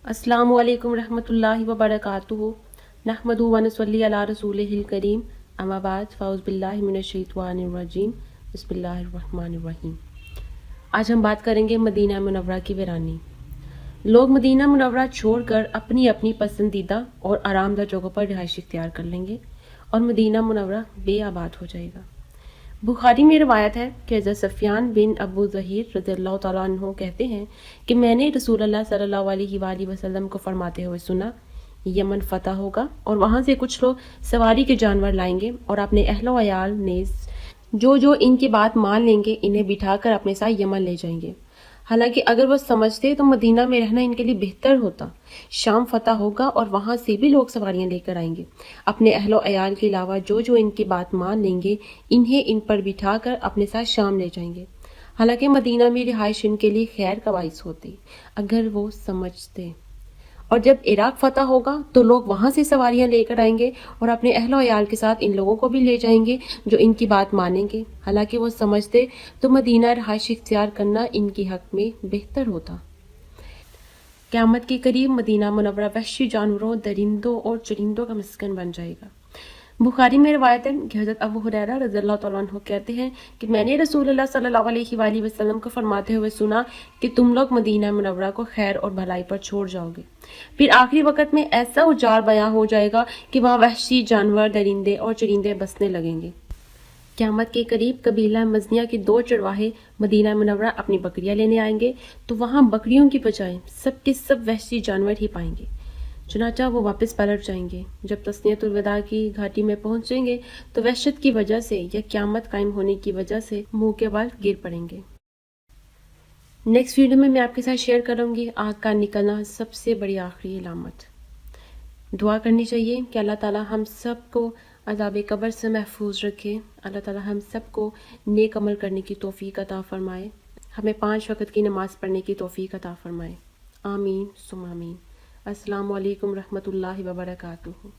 अस्सलामु अलैकुम रहमतुल्लाहि व बरकातुहू नहमदु व नसल्ली अला रसूलिहिल करीम अम्मा बाद फ़ाउज़ बिल्लाहि मिनश शैतानिर रजीम बिस्मिल्लाहिर रहमानिर रहीम। आज हम बात करेंगे मदीना मुनव्वरा की वीरानी। लोग मदीना मुनव्वरा छोड़कर अपनी अपनी पसंदीदा और आरामदा जगहों पर रिहाइश इख्तियार कर लेंगे और मदीना मुनव्वरा बेआबाद हो जाएगा। बुखारी में रवायत है कि हज़रत सफ़ियान बिन अबू ज़हीर रज़ियल्लाहु तआला अन्हु कहते हैं कि मैंने रसूलुल्लाह सल्लल्लाहु अलैहि वसल्लम को फरमाते हुए सुना, यमन फतह होगा और वहाँ से कुछ लोग सवारी के जानवर लाएंगे और अपने अहलो अयाल ने जो इनकी बात मान लेंगे इन्हें बिठाकर अपने साथ यमन ले जाएंगे। हालांकि अगर वो समझते तो मदीना में रहना इनके लिए बेहतर होता। शाम फतह होगा और वहाँ से भी लोग सवारियाँ लेकर आएंगे। अपने अहलो अयाल के अलावा जो इनकी बात मान लेंगे इन्हें इन पर बिठाकर अपने साथ शाम ले जाएंगे। हालांकि मदीना में रिहाइश इनके लिए खैर का बाइस होती अगर वो समझते। और जब इराक फतह होगा तो लोग वहाँ से सवारियाँ लेकर आएंगे और अपने अहलो अयाल के साथ इन लोगों को भी ले जाएंगे जो इनकी बात मानेंगे। हालांकि वो समझते तो मदीना रिहाइश इख्तियार करना इनके हक में बेहतर होता। क़यामत के करीब मदीना मुनव्वरा वहशी जानवरों, दरिंदों और चरिंदों का मस्कन बन जाएगा। बुखारी में रवायत है कि हज़रत अबू हुरैरा रज़ियल्लाहु तआला अन्हु कहते हैं कि मैंने रसूलुल्लाह सल्लल्लाहु अलैहि वसल्लम को फरमाते हुए सुना कि तुम लोग मदीना मुनव्वरा को खैर और भलाई पर छोड़ जाओगे। फिर आखिरी वक्त में ऐसा उजाड़ बयां हो जाएगा कि वहाँ वहशी जानवर, दरिंदे और चरिंदे बसने लगेंगे। क़यामत के करीब कबीला मज़निया के 2 चरवाहे मदीना मुनव्वरा अपनी बकरियां लेने आएंगे तो वहाँ बकरियों की बजाय सब के सब वहशी जानवर ही पाएंगे। चुनाचा वो वापस पलट जाएंगे। जब तस्नियतुल वदा की घाटी में पहुंचेंगे तो वहशत की वजह से या क़यामत कायम होने की वजह से मुंह के बाल गिर पड़ेंगे। नेक्स्ट वीडियो में मैं आपके साथ शेयर करूंगी आग का निकलना सबसे बड़ी आखिरी अलामत। दुआ करनी चाहिए कि अल्लाह ताला हम सबको अज़ाब कब्र से महफूज रखे। अल्लाह ताला हम सबको नेक अमल करने की तौफीक अता फरमाए। हमें 5 वक्त की नमाज़ पढ़ने की तौफीक अता फरमाए। आमीन सुम आमीन। अस्सलामु अलैकुम रहमतुल्लाहि व बरकातुहू।